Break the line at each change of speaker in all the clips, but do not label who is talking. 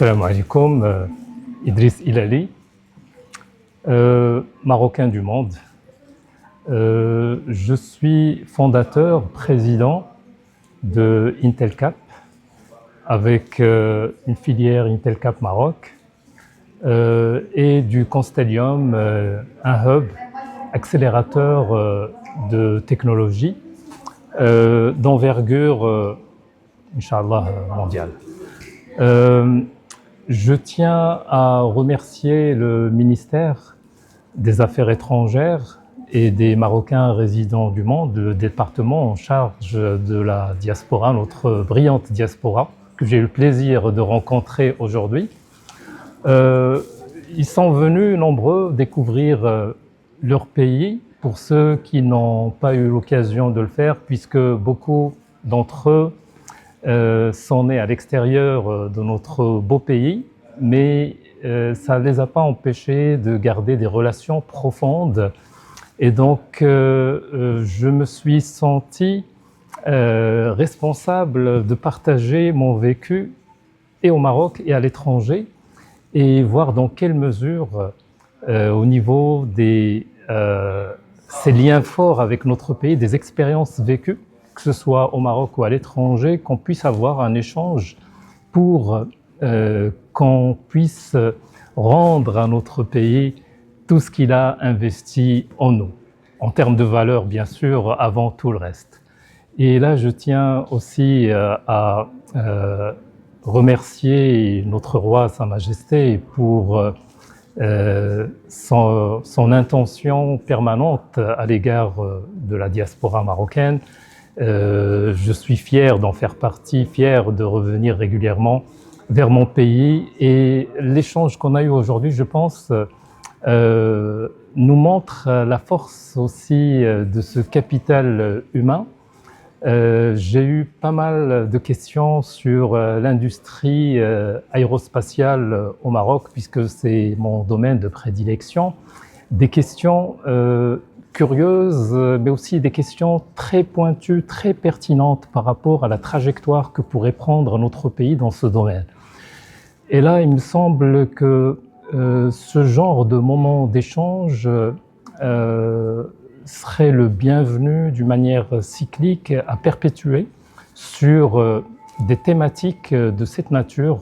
Salam alaikum, Idriss Ilali, Marocain du monde. Je suis fondateur, président de Intelcap avec une filière Intelcap Maroc et du Constellium, un hub accélérateur de technologie d'envergure, Inch'Allah, mondiale. Je tiens à remercier le ministère des Affaires étrangères et des Marocains résidents du monde, le département en charge de la diaspora, notre brillante diaspora, que j'ai eu le plaisir de rencontrer aujourd'hui. Ils sont venus nombreux découvrir leur pays, pour ceux qui n'ont pas eu l'occasion de le faire, puisque beaucoup d'entre eux sont nés à l'extérieur de notre beau pays, mais ça ne les a pas empêchés de garder des relations profondes. Et donc, je me suis senti responsable de partager mon vécu et au Maroc et à l'étranger, et voir dans quelle mesure, au niveau de ces liens forts avec notre pays, des expériences vécues, que ce soit au Maroc ou à l'étranger, qu'on puisse avoir un échange pour qu'on puisse rendre à notre pays tout ce qu'il a investi en nous, en termes de valeurs bien sûr, avant tout le reste. Et là, je tiens aussi à remercier notre roi, Sa Majesté, pour son intention permanente à l'égard de la diaspora marocaine. Je suis fier d'en faire partie, fier de revenir régulièrement vers mon pays, et l'échange qu'on a eu aujourd'hui, je pense, nous montre la force aussi de ce capital humain. J'ai eu pas mal de questions sur l'industrie aérospatiale au Maroc, puisque c'est mon domaine de prédilection. Des questions curieuses, mais aussi des questions très pointues, très pertinentes par rapport à la trajectoire que pourrait prendre notre pays dans ce domaine. Et là, il me semble que ce genre de moment d'échange serait le bienvenu d'une manière cyclique à perpétuer sur des thématiques de cette nature,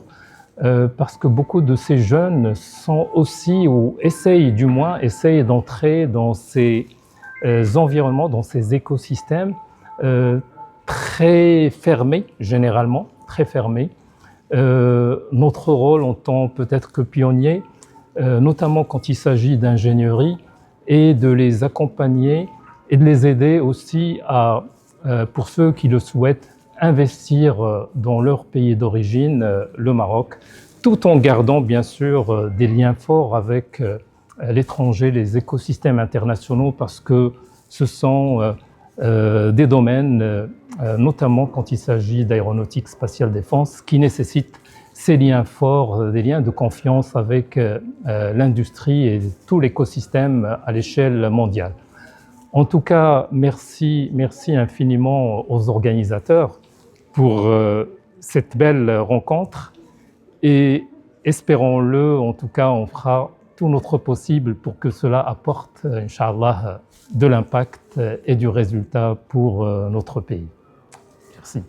parce que beaucoup de ces jeunes sont aussi, ou essayent du moins, d'entrer dans ces environnements, dans ces écosystèmes très fermés, généralement, très fermés. Notre rôle en tant peut-être que pionnier, notamment quand il s'agit d'ingénierie, est de les accompagner et de les aider aussi à, pour ceux qui le souhaitent, investir dans leur pays d'origine, le Maroc, tout en gardant bien sûr des liens forts avec l'étranger, les écosystèmes internationaux, parce que ce sont des domaines, notamment quand il s'agit d'aéronautique spatiale défense, qui nécessitent ces liens forts, des liens de confiance avec l'industrie et tout l'écosystème à l'échelle mondiale. En tout cas, merci infiniment aux organisateurs pour cette belle rencontre, et espérons-le, en tout cas, on fera tout notre possible pour que cela apporte, Inch'Allah, de l'impact et du résultat pour notre pays. Merci.